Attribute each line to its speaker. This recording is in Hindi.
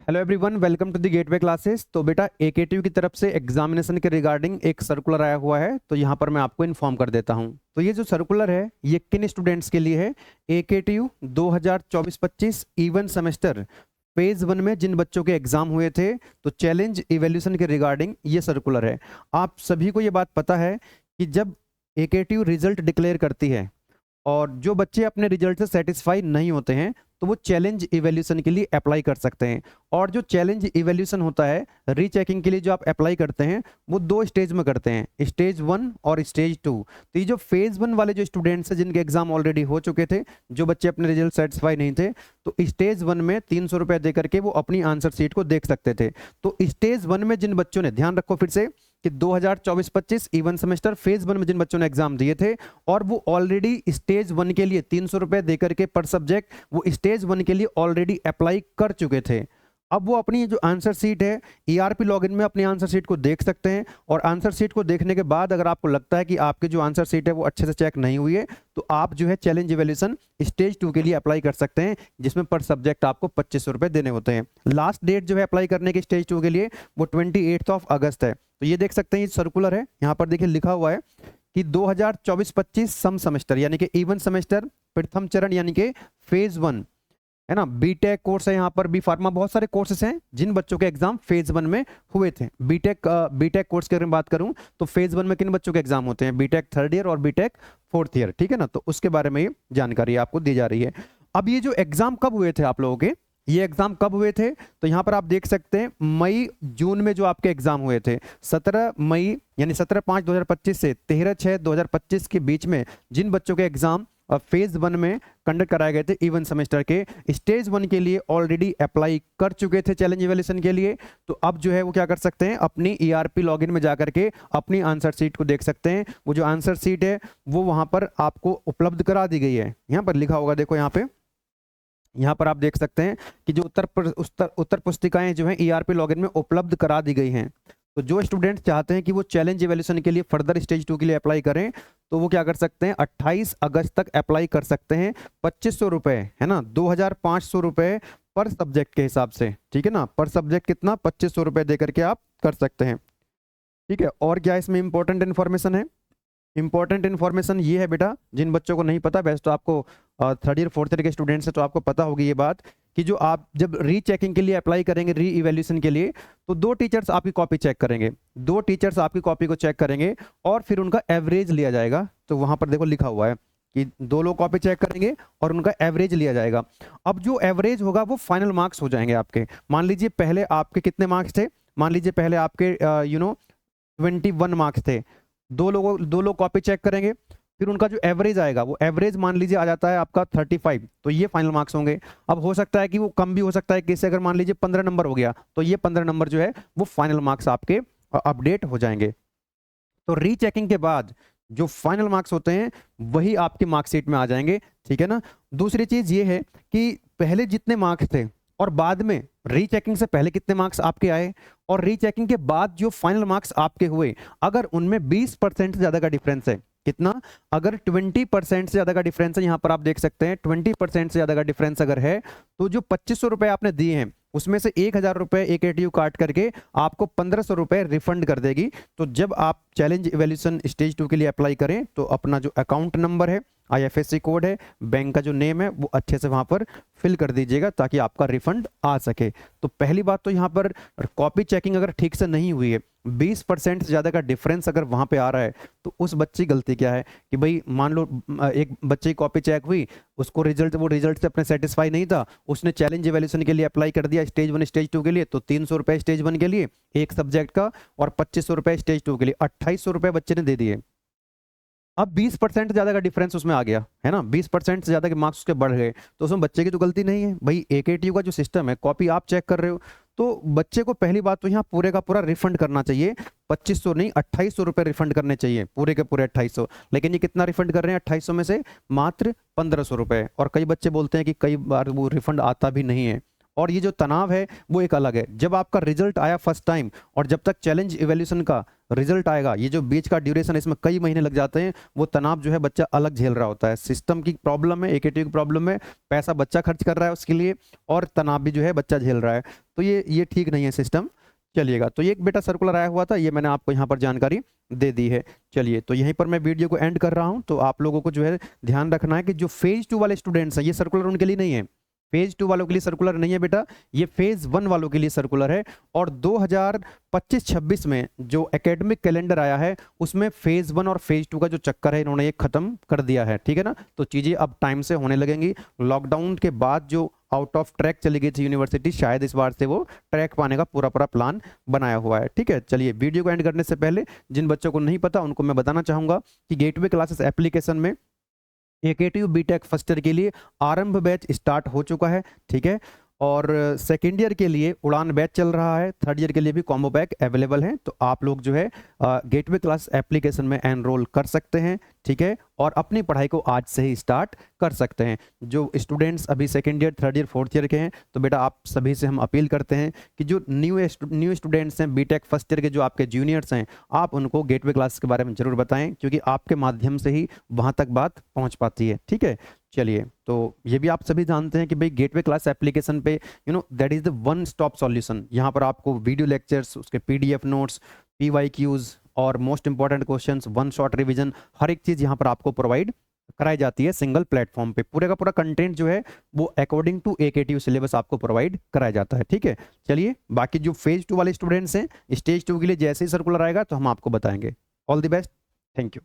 Speaker 1: Hello everyone, welcome to the Gateway Classes. तो बेटा एकेटीयू की तरफ से एग्जामिनेशन के रिगार्डिंग एक सर्कुलर आया हुआ है, तो यहाँ पर मैं आपको इन्फॉर्म कर देता हूँ। तो ये जो सर्कुलर है ये किन स्टूडेंट्स के लिए है? एकेटीयू 2024-25 इवन सेमेस्टर फेज 1 में जिन बच्चों के एग्जाम हुए थे, तो चैलेंज इवैल्यूएशन के रिगार्डिंग ये सर्कुलर है। आप सभी को ये बात पता है कि जब एकेटीयू रिजल्ट डिक्लेयर करती है और जो बच्चे अपने रिजल्ट से सेटिस्फाई नहीं होते हैं तो वो चैलेंज इवैल्यूएशन के लिए अप्लाई कर सकते हैं। और जो चैलेंज इवैल्यूएशन होता है रीचेकिंग के लिए जो आप अप्लाई करते हैं वो दो स्टेज में करते हैं, स्टेज 1 और स्टेज 2। तो ये जो फेज 1 वाले जो स्टूडेंट्स हैं जिनके एग्जाम ऑलरेडी हो चुके थे, जो बच्चे अपने रिजल्ट सेटिस्फाई नहीं थे, तो स्टेज 1 में 300 रुपये दे करके वो अपनी आंसर सीट को देख सकते थे। तो स्टेज 1 में जिन बच्चों ने, ध्यान रखो फिर से कि 2024-25 इवन सेमेस्टर फेज 1 में जिन बच्चों ने एग्जाम दिए थे और वो ऑलरेडी स्टेज 1 के लिए 300 रुपये देकर के पर सब्जेक्ट वो स्टेज 1 के लिए ऑलरेडी अप्लाई कर चुके थे, अब वो अपनी जो आंसर सीट है ईआरपी लॉगिन में अपनी आंसर सीट को देख सकते हैं। और आंसर सीट को देखने के बाद अगर आपको लगता है कि आपकी जो आंसर सीट है वो अच्छे से चेक नहीं हुई है, तो आप जो है चैलेंज इवैल्यूएशन स्टेज 2 के लिए अप्लाई कर सकते हैं, जिसमें पर सब्जेक्ट आपको 2500 रुपये देने होते हैं। लास्ट डेट जो है अप्लाई करने की स्टेज 2 के लिए वो 28 अगस्त है। तो ये देख सकते हैं, ये सर्कुलर है, यहाँ पर देखिए लिखा हुआ है कि 2024-25 सम सेमेस्टर यानी कि इवन सेमेस्टर प्रथम चरण यानी कि फेज 1 है ना, बीटेक कोर्स है, यहाँ पर बी फार्मा, बहुत सारे कोर्सेस हैं जिन बच्चों के एग्जाम फेज 1 में हुए थे। बीटेक कोर्स की अगर मैं बात करूं तो फेज 1 में किन बच्चों के एग्जाम होते हैं? बीटेक 3rd ईयर और बीटेक 4th ईयर, ठीक है ना। तो उसके बारे में ये जानकारी आपको दी जा रही है। अब ये जो एग्जाम कब हुए थे आप लोगों के, ये एग्जाम कब हुए थे? तो यहाँ पर आप देख सकते हैं मई जून में जो आपके एग्जाम हुए थे, 17 मई यानी 17/5/2025 से 13/6/2025 के बीच में जिन बच्चों के एग्जाम फेज 1 में कंडक्ट कराए गए थे इवन सेमेस्टर के, स्टेज 1 के लिए ऑलरेडी अप्लाई कर चुके थे चैलेंज इवैल्यूएशन के लिए, तो अब जो है वो क्या कर सकते हैं, अपनी ईआरपी लॉगिन में जाकर के अपनी आंसर सीट को देख सकते हैं। वो जो आंसर सीट है वो वहां पर आपको उपलब्ध करा दी गई है, यहाँ पर लिखा होगा, देखो यहाँ पर आप देख सकते हैं कि जो उत्तर पुस्तिकाएं जो हैं ईआरपी लॉगिन में उपलब्ध करा दी गई हैं। तो जो स्टूडेंट चाहते हैं कि वो चैलेंज इवैल्यूएशन के लिए फर्दर स्टेज 2 के लिए अप्लाई करें, तो वो क्या कर सकते हैं, 28 अगस्त तक अप्लाई कर सकते हैं। 2500 रुपये है ना, 2500 रुपये पर सब्जेक्ट के हिसाब से, ठीक है ना। पर सब्जेक्ट कितना? 2500 रुपये दे करके आप कर सकते हैं, ठीक है। और क्या इसमें इंपॉर्टेंट इन्फॉर्मेशन है? इंपॉर्टेंट इन्फॉर्मेशन ये है बेटा, जिन बच्चों को नहीं पता, वैसे तो आपको 3rd ईयर 4th ईयर के स्टूडेंट्स हैं तो आपको पता होगी ये बात, कि जो आप जब रीचेकिंग के लिए अप्लाई करेंगे, री इवैल्यूएशन के लिए, तो दो टीचर्स आपकी कॉपी चेक करेंगे, दो टीचर्स आपकी कॉपी को चेक करेंगे और फिर उनका एवरेज लिया जाएगा। तो वहां पर देखो लिखा हुआ है कि दो लोग कॉपी चेक करेंगे और उनका एवरेज लिया जाएगा। अब जो एवरेज होगा वो फाइनल मार्क्स हो जाएंगे आपके। मान लीजिए पहले आपके कितने मार्क्स थे? मान लीजिए पहले आपके 21 मार्क्स थे, दो लोग कॉपी चेक करेंगे, फिर उनका जो एवरेज आएगा वो एवरेज मान लीजिए आ जाता है आपका 35, तो ये फाइनल मार्क्स होंगे। अब हो सकता है कि वो कम भी हो सकता है, किसी अगर मान लीजिए 15 नंबर हो गया तो ये 15 नंबर जो है वो फाइनल मार्क्स आपके अपडेट हो जाएंगे। तो रीचेकिंग के बाद जो फाइनल मार्क्स होते हैं वही आपकी मार्कशीट में आ जाएंगे, ठीक है ना। दूसरी चीज ये है कि पहले जितने मार्क्स थे और बाद में रीचेकिंग से पहले कितने मार्क्स आपके आए और रीचेकिंग के बाद जो फाइनल मार्क्स आपके हुए, अगर उनमें 20% से ज्यादा का डिफरेंस है, कितना? अगर 20% से ज्यादा का डिफरेंस है, यहां पर आप देख सकते हैं 20% से ज्यादा का डिफरेंस अगर है, तो जो 2500 रुपए आपने दिए हैं उसमें से 1000 रुपए एकेटीयू काट करके आपको 1500 रुपए रिफंड कर देगी। तो जब आप चैलेंज इवैल्यूएशन स्टेज 2 के लिए अप्लाई करें तो अपना जो अकाउंट नंबर है, आईएफएससी कोड है, बैंक का जो नेम है, वो अच्छे से वहां पर फिल कर दीजिएगा ताकि आपका रिफंड आ सके। तो पहली बात तो यहाँ पर कॉपी चेकिंग अगर ठीक से नहीं हुई है, 20% से ज़्यादा का डिफरेंस अगर वहाँ पे आ रहा है, तो उस बच्चे की गलती क्या है कि भाई मान लो एक बच्चे की कॉपी चेक हुई, उसको वो रिजल्ट से अपने सेटिस्फाई नहीं था, उसने चैलेंज इवैल्यूएशन के लिए अप्लाई कर दिया स्टेज 1 स्टेज 2 के लिए, तो 300 रुपये स्टेज 1 के लिए एक सब्जेक्ट का और 2500 रुपये स्टेज 2 के लिए, 2800 रुपये बच्चे ने दे दिए। अब 20% ज्यादा का डिफरेंस उसमें आ गया है ना, 20% से ज्यादा के मार्क्स उसके बढ़ गए, तो उसमें बच्चे की तो गलती नहीं है भाई। एकेटीयू का जो सिस्टम है, कॉपी आप चेक कर रहे हो, तो बच्चे को पहली बात तो यहाँ पूरे का पूरा रिफंड करना चाहिए। 2500 नहीं, 2800 रुपये रिफंड करने चाहिए, पूरे के पूरे 2800। लेकिन ये कितना रिफंड कर रहे हैं? 2800 में से मात्र 1500 रुपये। और कई बच्चे बोलते हैं कि कई बार वो रिफंड आता भी नहीं है, और ये जो तनाव है वो एक अलग है। जब आपका रिजल्ट आया फर्स्ट टाइम और जब तक चैलेंज इवैल्यूएशन का रिजल्ट आएगा, ये जो बीच का ड्यूरेशन है इसमें कई महीने लग जाते हैं, वो तनाव जो है बच्चा अलग झेल रहा होता है। सिस्टम की प्रॉब्लम है, एकेटीयू की प्रॉब्लम है, पैसा बच्चा खर्च कर रहा है उसके लिए और तनाव भी जो है बच्चा झेल रहा है, तो ये ठीक नहीं है सिस्टम। चलिएगा, तो ये एक बेटा सर्कुलर आया हुआ था, ये मैंने आपको यहाँ पर जानकारी दे दी है। चलिए, तो यहीं पर मैं वीडियो को एंड कर रहा हूँ। तो आप लोगों को जो है ध्यान रखना है कि जो फेज 2 वाले स्टूडेंट्स हैं, ये सर्कुलर उनके लिए नहीं है, फेज 2 वालों के लिए सर्कुलर नहीं है बेटा, ये फेज 1 वालों के लिए सर्कुलर है। और 2025-26 में जो एकेडमिक कैलेंडर आया है उसमें फेज 1 और फेज 2 का जो चक्कर है इन्होंने ये खत्म कर दिया है, ठीक है ना। तो चीजें अब टाइम से होने लगेंगी। लॉकडाउन के बाद जो आउट ऑफ ट्रैक चली गई थी यूनिवर्सिटी, शायद इस बार से वो ट्रैक पाने का पूरा प्लान बनाया हुआ है, ठीक है। चलिए, वीडियो को एंड करने से पहले जिन बच्चों को नहीं पता उनको मैं बताना चाहूंगा कि गेटवे क्लासेस एप्लीकेशन में एकेटीयू बीटेक फर्स्ट ईयर के लिए आरंभ बैच स्टार्ट हो चुका है, ठीक है। और सेकेंड ईयर के लिए उड़ान बैच चल रहा है, थर्ड ईयर के लिए भी कॉम्बो पैक अवेलेबल है। तो आप लोग जो है गेटवे क्लास एप्लीकेशन में एनरोल कर सकते हैं, ठीक है, और अपनी पढ़ाई को आज से ही स्टार्ट कर सकते हैं। जो स्टूडेंट्स अभी second year, third year, fourth year के हैं, तो बेटा आप सभी से हम अपील करते हैं कि जो न्यू स्टूडेंट्स हैं, बीटेक फर्स्ट ईयर के जो आपके जूनियर्स हैं, आप उनको गेटवे क्लास के बारे में जरूर बताएं, क्योंकि आपके माध्यम से ही वहाँ तक बात पहुँच पाती है, ठीक है। चलिए, तो ये भी आप सभी जानते हैं कि भाई गेटवे क्लास एप्लीकेशन पे that is the one stop solution. यहाँ पर आपको वीडियो लेक्चर्स, उसके पीडीएफ नोट्स, पीवाईक्यूज और most important questions, one shot revision, हर एक चीज़ यहाँ पर आपको प्रोवाइड कराई जाती है सिंगल प्लेटफॉर्म पे। पूरे का पूरा कंटेंट जो है वो अकॉर्डिंग टू एकेटीयू सिलेबस आपको प्रोवाइड कराया जाता है, ठीक है। चलिए, बाकी जो फेज 2 वाले स्टूडेंट्स हैं, स्टेज 2 के लिए जैसे ही सर्कुलर आएगा तो हम आपको बताएंगे। All the best, thank you.